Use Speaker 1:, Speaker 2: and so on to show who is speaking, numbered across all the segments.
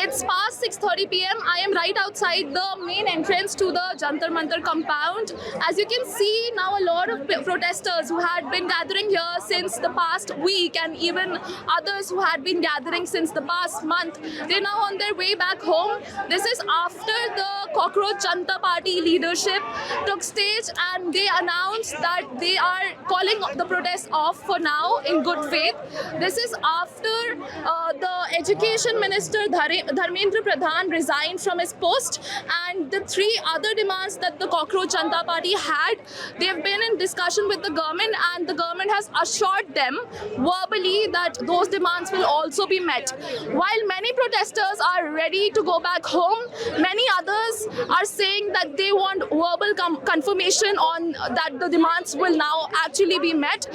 Speaker 1: It's past 6:30 p.m. I am right outside the main entrance to the Jantar Mantar compound. As you can see now, a lot of protesters who had been gathering here since the past week, and even others who had been gathering since the past month, they're now on their way back home. This is after the Cockroach Janata Party leadership took stage and they announced that they are calling the protest off for now in good faith. This is after the Education Minister Dharmendra Pradhan resigned from his post, and the three other demands that the Cockroach Janata Party had, they've been in discussion with the government, and the government has assured them verbally that those demands will also be met. While many protesters are ready to go back home, many others are saying that they want verbal confirmation on that the demands will now actually be met.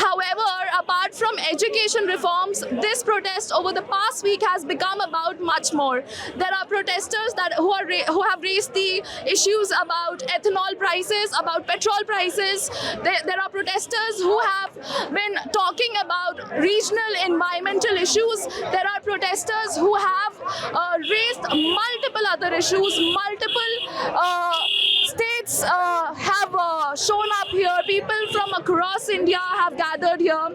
Speaker 1: However, apart from education reforms, this protest over the past week has become about much more. There are protesters who have raised the issues about ethanol prices, about petrol prices. There are protesters who have been talking about regional environmental issues. There are protesters who have raised multiple other issues. Multiple states have shown up here. People from across India have gathered here.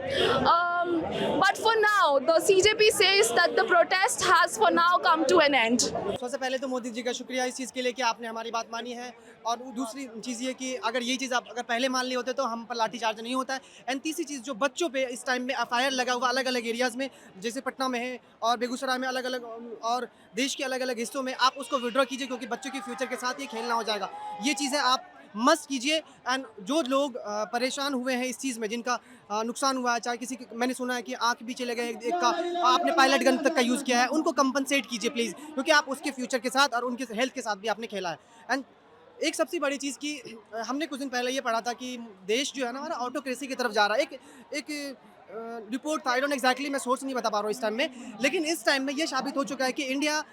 Speaker 1: But for now, the CJP says that the protest has for now come to an end.
Speaker 2: सबसे पहले तो मोदी जी का शुक्रिया इस चीज़ के लिए कि आपने हमारी बात मानी है, और दूसरी चीज़ ये कि अगर ये चीज़ आप अगर पहले मान ली होते तो हम पर लाठीचार्ज नहीं होता है। एंड तीसरी चीज़, जो बच्चों पे इस टाइम में एफआईआर लगा हुआ अलग अलग एरियाज़ में, जैसे पटना में है और बेगूसराय में अलग अलग, और देश के अलग अलग हिस्सों में, आप उसको विड्रॉ कीजिए क्योंकि बच्चों के फ्यूचर के साथ ये खेलना हो जाएगा। ये चीज़ें आप मस्ट कीजिए। एंड जो लोग परेशान हुए हैं इस चीज़ में, जिनका नुकसान हुआ है, चाहे किसी की, मैंने सुना है कि आंख भी चले गए एक का, आपने पायलट गन तक का यूज़ किया है, उनको कंपनसेट कीजिए प्लीज़, क्योंकि आप उसके फ्यूचर के साथ और उनके हेल्थ के साथ भी आपने खेला है। एंड एक सबसे बड़ी चीज़ कि हमने कुछ दिन पहले ये पढ़ा था कि देश जो है ना हमारा ऑटोक्रेसी की तरफ जा रहा है। एक रिपोर्ट था, आई डोंट एग्जैक्टली, मैं सोर्स नहीं बता पा रहा हूँ इस टाइम में, लेकिन इस टाइम में ये साबित हो चुका है कि इंडिया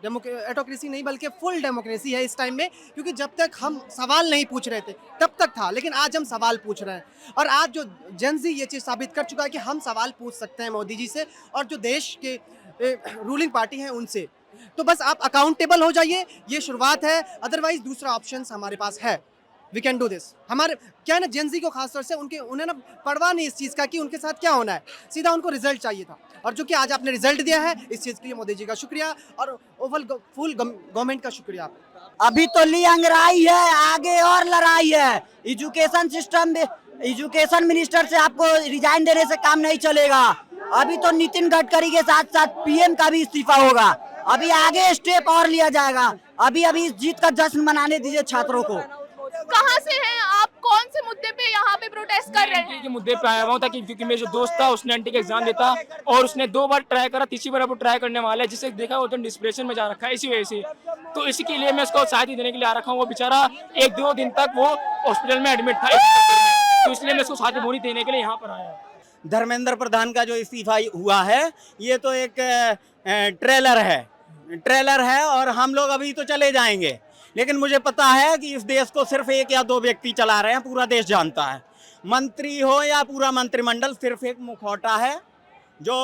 Speaker 2: ऑटोक्रेसी नहीं बल्कि फुल डेमोक्रेसी है इस टाइम में। क्योंकि जब तक हम सवाल नहीं पूछ रहे थे तब तक था, लेकिन आज हम सवाल पूछ रहे हैं, और आज जो जेनजी ये चीज़ साबित कर चुका है कि हम सवाल पूछ सकते हैं मोदी जी से और जो देश के रूलिंग पार्टी हैं उनसे। तो बस आप अकाउंटेबल हो जाइए, ये शुरुआत है, अदरवाइज दूसरा ऑप्शन हमारे पास है। We can do this. हमारे क्या है ना, जेनजी को खासतौर से उन्हें ना परवाह नहीं इस चीज़ का कि उनके साथ क्या होना है, सीधा उनको रिजल्ट चाहिए था, और जो कि आज आपने रिजल्ट दिया है, इस चीज़ के लिए मोदी जी का शुक्रिया और ओवल फुल गवर्नमेंट का शुक्रिया।
Speaker 3: अभी तो ली अंगड़ाई है, आगे और लड़ाई है। एजुकेशन सिस्टम, एजुकेशन मिनिस्टर से आपको रिजाइन देने से काम नहीं चलेगा। अभी तो नितिन गडकरी के साथ साथ पीएम का भी इस्तीफा होगा। अभी आगे स्टेप और लिया जाएगा। अभी इस जीत का जश्न मनाने दीजिए छात्रों को।
Speaker 1: कहाँ से हैं आप? कौन से मुद्दे पे यहाँ पे प्रोटेस्ट कर रहे हैं?
Speaker 4: के मुद्दे पे आया हुआ था क्योंकि मेरा जो दोस्त था उसने एनटी का एग्जाम देता और उसने 2 बार ट्राई करा, तीसरी बार वो ट्राई करने वाला है, जिसे देखा वो तो डिस्प्रेशन में जा रखा है इसी वजह से। तो इसी के लिए मैं उसको सहायता देने के लिए आ रखा हूँ। वो बेचारा 1-2 दिन तक वो हॉस्पिटल में एडमिट था, तो इसलिए मैं उसको सहायता देने के लिए यहाँ पर आया।
Speaker 3: धर्मेंद्र प्रधान का जो इस्तीफा हुआ है, ये तो एक ट्रेलर है और हम लोग अभी तो चले जाएंगे, लेकिन मुझे पता है कि इस देश को सिर्फ 1 या 2 व्यक्ति चला रहे हैं, पूरा देश जानता है। मंत्री हो या पूरा मंत्रिमंडल, सिर्फ एक मुखौटा है जो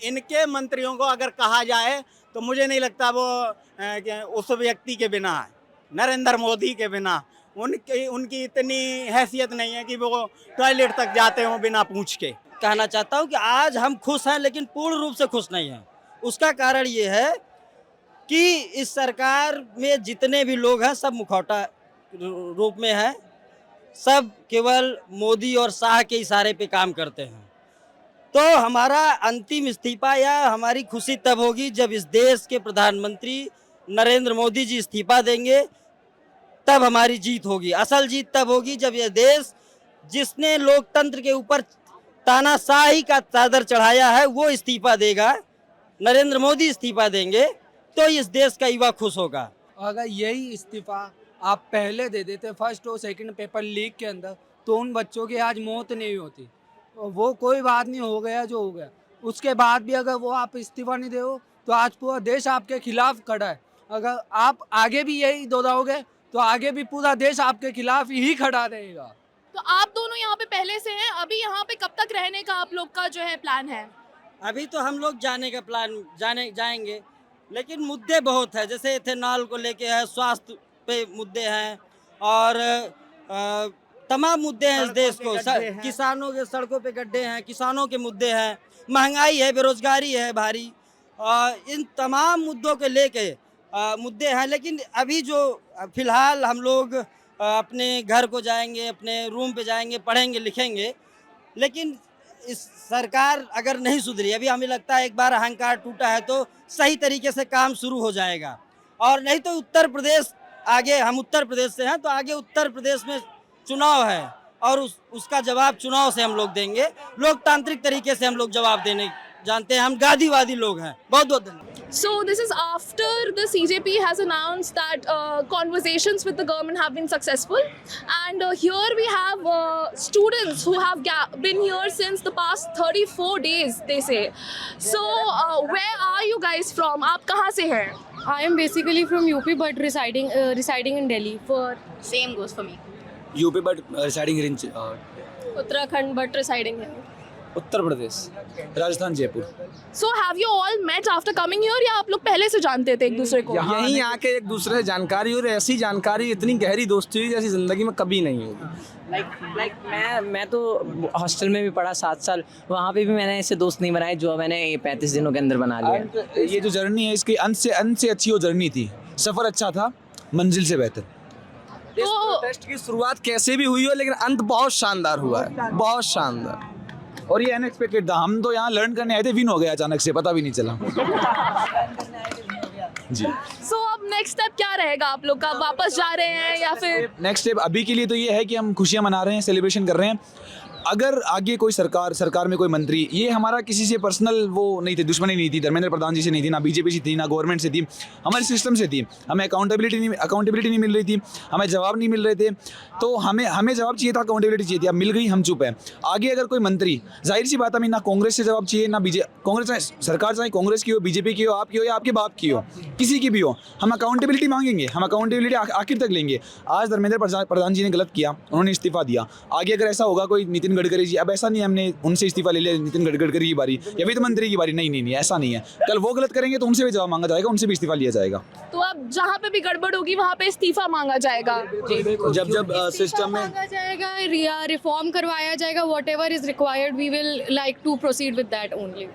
Speaker 3: इनके मंत्रियों को अगर कहा जाए तो मुझे नहीं लगता वो उस व्यक्ति के बिना है, नरेंद्र मोदी के बिना। उनकी इतनी हैसियत नहीं है कि वो टॉयलेट तक जाते हों बिना पूछ के।
Speaker 5: कहना चाहता हूँ कि आज हम खुश हैं, लेकिन पूर्ण रूप से खुश नहीं हैं। उसका कारण ये है कि इस सरकार में जितने भी लोग हैं सब मुखौटा रूप में हैं, सब केवल मोदी और शाह के इशारे पे काम करते हैं। तो हमारा अंतिम इस्तीफा या हमारी खुशी तब होगी जब इस देश के प्रधानमंत्री नरेंद्र मोदी जी इस्तीफा देंगे, तब हमारी जीत होगी। असल जीत तब होगी जब यह देश, जिसने लोकतंत्र के ऊपर तानाशाही का चादर चढ़ाया है, वो इस्तीफा देगा, नरेंद्र मोदी इस्तीफा देंगे, तो इस देश का युवा खुश होगा।
Speaker 6: अगर यही इस्तीफा आप पहले दे देते फर्स्ट और सेकंड पेपर लीक के अंदर, तो उन बच्चों की आज मौत नहीं होती। वो कोई बात नहीं, हो गया जो हो गया। उसके बाद भी अगर वो आप इस्तीफा नहीं दे तो आज पूरा देश आपके खिलाफ खड़ा है। अगर आप आगे भी यही दोहराओगे तो आगे भी पूरा देश आपके खिलाफ ही खड़ा रहेगा।
Speaker 1: तो आप दोनों यहाँ पे पहले से हैं, अभी यहाँ पे कब तक रहने का आप लोग का जो है प्लान है?
Speaker 5: अभी तो हम लोग जाने का प्लान जाएंगे, लेकिन मुद्दे बहुत है, जैसे इथेनॉल को लेके है, स्वास्थ्य पे मुद्दे हैं और तमाम मुद्दे हैं इस देश को। किसानों के सड़कों पे गड्ढे हैं, किसानों के मुद्दे हैं, महंगाई है, बेरोजगारी है भारी, इन तमाम मुद्दों को लेके मुद्दे हैं। लेकिन अभी जो फिलहाल हम लोग अपने घर को जाएंगे, अपने रूम पे जाएंगे, पढ़ेंगे लिखेंगे, लेकिन इस सरकार अगर नहीं सुधरी, अभी हमें लगता है एक बार अहंकार टूटा है तो सही तरीके से काम शुरू हो जाएगा। और नहीं तो उत्तर प्रदेश आगे, हम उत्तर प्रदेश से हैं तो आगे उत्तर प्रदेश में चुनाव है और उसका जवाब चुनाव से हम लोग देंगे। लोकतांत्रिक तरीके से हम लोग जवाब देने जानते हैं, हम गांधीवादी लोग हैं। बहुत बहुत धन्यवाद।
Speaker 1: So this is after the CJP has announced that conversations with the government have been successful, and here we have students who have been here since the past 34 days, they say. So where are you guys from? आप कहाँ से हैं?
Speaker 7: I am basically from UP but residing in Delhi. For
Speaker 8: Same goes for me.
Speaker 9: UP but residing in
Speaker 1: Uttarakhand but residing here.
Speaker 9: Uttar Pradesh, Rajasthan, Jaipur.
Speaker 1: So have you all met after coming here या आप लोग पहले से जानते थे एक दूसरे को?
Speaker 9: यहीं आके एक दूसरे से जानकारी और ऐसी जानकारी, इतनी गहरी दोस्ती हुई जैसी जिंदगी में कभी नहीं हुई।
Speaker 8: लाइक मैं तो हॉस्टल में भी पढ़ा 7 साल, वहाँ पे भी मैंने ऐसे दोस्त नहीं बनाए जो मैंने 35 दिनों के अंदर बना लिया।
Speaker 9: ये जो जर्नी है इसकी अंत से अच्छी वो जर्नी थी। सफ़र अच्छा था, मंजिल से बेहतर। इस प्रोटेस्ट की शुरुआत कैसे भी हुई हो, लेकिन अंत बहुत शानदार हुआ है, बहुत शानदार। और ये अनएक्सपेक्टेड था। हम तो यहाँ लर्न करने आए थे, विन हो गया अचानक से, पता भी नहीं चला। जी।
Speaker 1: So अब नेक्स्ट स्टेप क्या रहेगा आप लोग का? वापस जा रहे हैं या फिर?
Speaker 9: नेक्स्ट स्टेप अभी के लिए तो ये है कि हम खुशियाँ मना रहे हैं, सेलिब्रेशन कर रहे हैं। अगर आगे कोई सरकार में कोई मंत्री, ये हमारा किसी से पर्सनल वो नहीं थी, दुश्मनी नहीं थी, धर्मेंद्र प्रधान जी से नहीं थी, ना बीजेपी से थी, ना गवर्नमेंट से थी, हमारे सिस्टम से थी। हमें अकाउंटेबिलिटी नहीं मिल रही थी, हमें जवाब नहीं मिल रहे थे, तो हमें जवाब चाहिए था, अकाउंटेबिलिटी चाहिए थी। अब मिल गई, हम चुप हैं। आगे अगर कोई मंत्री, जाहिर सी बात, हमें ना कांग्रेस से जवाब चाहिए, ना कांग्रेस सरकार, चाहे कांग्रेस की हो, बीजेपी की हो, आपकी हो या आपके बाप की हो, किसी की भी हो, हम अकाउंटेबिलिटी मांगेंगे, हम अकाउंटेबिलिटी आखिर तक लेंगे। आज धर्मेंद्र प्रधान जी ने गलत किया, उन्होंने इस्तीफा दिया। आगे अगर ऐसा होगा कोई नितिन गडकरी जी, अब ऐसा नहीं हमने उनसे इस्तीफा ले लिया, नितिन गडकरी की बारी या वित्त मंत्री की बारी, नहीं, ऐसा नहीं है। कल वो गलत करेंगे तो उनसे भी जवाब मांगा जाएगा, उनसे भी इस्तीफा लिया जाएगा।
Speaker 1: तो अब जहाँ पे भी गड़बड़ होगी वहाँ पे इस्तीफा मांगा जाएगा।
Speaker 9: जब सिस्टम में
Speaker 7: मांगा जाएगा या रिफॉर्म करवाया जाएगा, whatever is required, we will like to proceed with that only.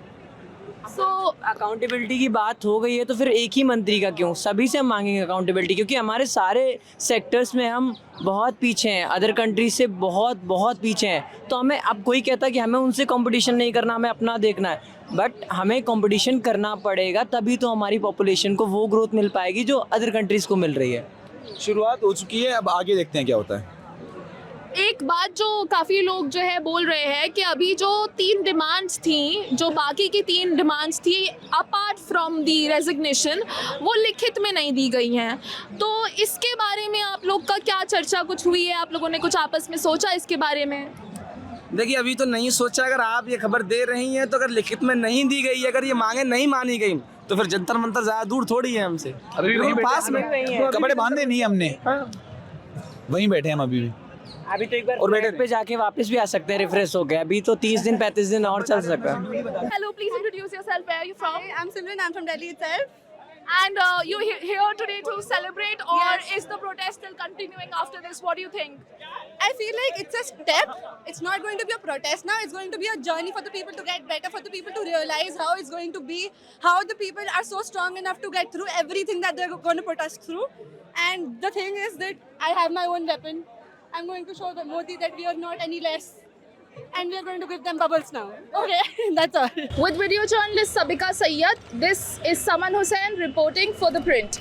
Speaker 8: So accountability की बात हो गई है तो फिर एक ही मंत्री का क्यों, सभी से हम मांगेंगे अकाउंटेबिलिटी, क्योंकि हमारे सारे सेक्टर्स में हम बहुत पीछे हैं, अदर कंट्रीज से बहुत पीछे हैं। तो हमें, अब कोई कहता है कि हमें उनसे कंपटीशन नहीं करना, हमें अपना देखना है, बट हमें कंपटीशन करना पड़ेगा, तभी तो हमारी पॉपुलेशन को वो ग्रोथ मिल पाएगी जो अदर कंट्रीज़ को मिल रही है।
Speaker 9: शुरुआत हो चुकी है, अब आगे देखते हैं क्या होता है।
Speaker 1: एक बात जो काफ़ी लोग जो है बोल रहे हैं कि अभी जो 3 डिमांड्स थी, जो बाकी की 3 डिमांड्स थी अपार्ट फ्रॉम दी रेजिग्नेशन, वो लिखित में नहीं दी गई हैं। तो इसके बारे में आप लोग का क्या चर्चा कुछ हुई है? आप लोगों ने कुछ आपस में सोचा इसके बारे में?
Speaker 10: देखिए, अभी तो नहीं सोचा। अगर आप ये खबर दे रही हैं तो अगर लिखित में नहीं दी गई, अगर ये मांगे नहीं मानी गई, तो फिर जंतर मंतर ज़्यादा दूर थोड़ी है हमसे,
Speaker 9: अभी भी
Speaker 10: पास में
Speaker 9: कपड़े बांधे नहीं हमने, वहीं बैठे हम अभी भी।
Speaker 8: अभी तो एक बार बैठ पे जाके वापस भी आ सकते हैं, रिफ्रेश हो गए। अभी तो 30 दिन 35 दिन और चल सकता है।
Speaker 1: Hello, please introduce yourself. Where are you from?
Speaker 11: I'm Simran. I'm from Delhi itself.
Speaker 1: And you here today to celebrate, or is the protest still continuing after this? What do you think?
Speaker 11: I feel like it's a step. It's not going to be a protest now. It's going to be a journey for the people to get better, for the people to realize how it's going to be, how the people are so strong enough to get through everything that they're going to put us through. And the thing is that I have my own weapon. I'm going to show the Modi that we are not any less. And we are going to give them bubbles now. Okay, that's all.
Speaker 1: With video journalist Sabika Sayyad, this is Saman Hussain reporting for The Print.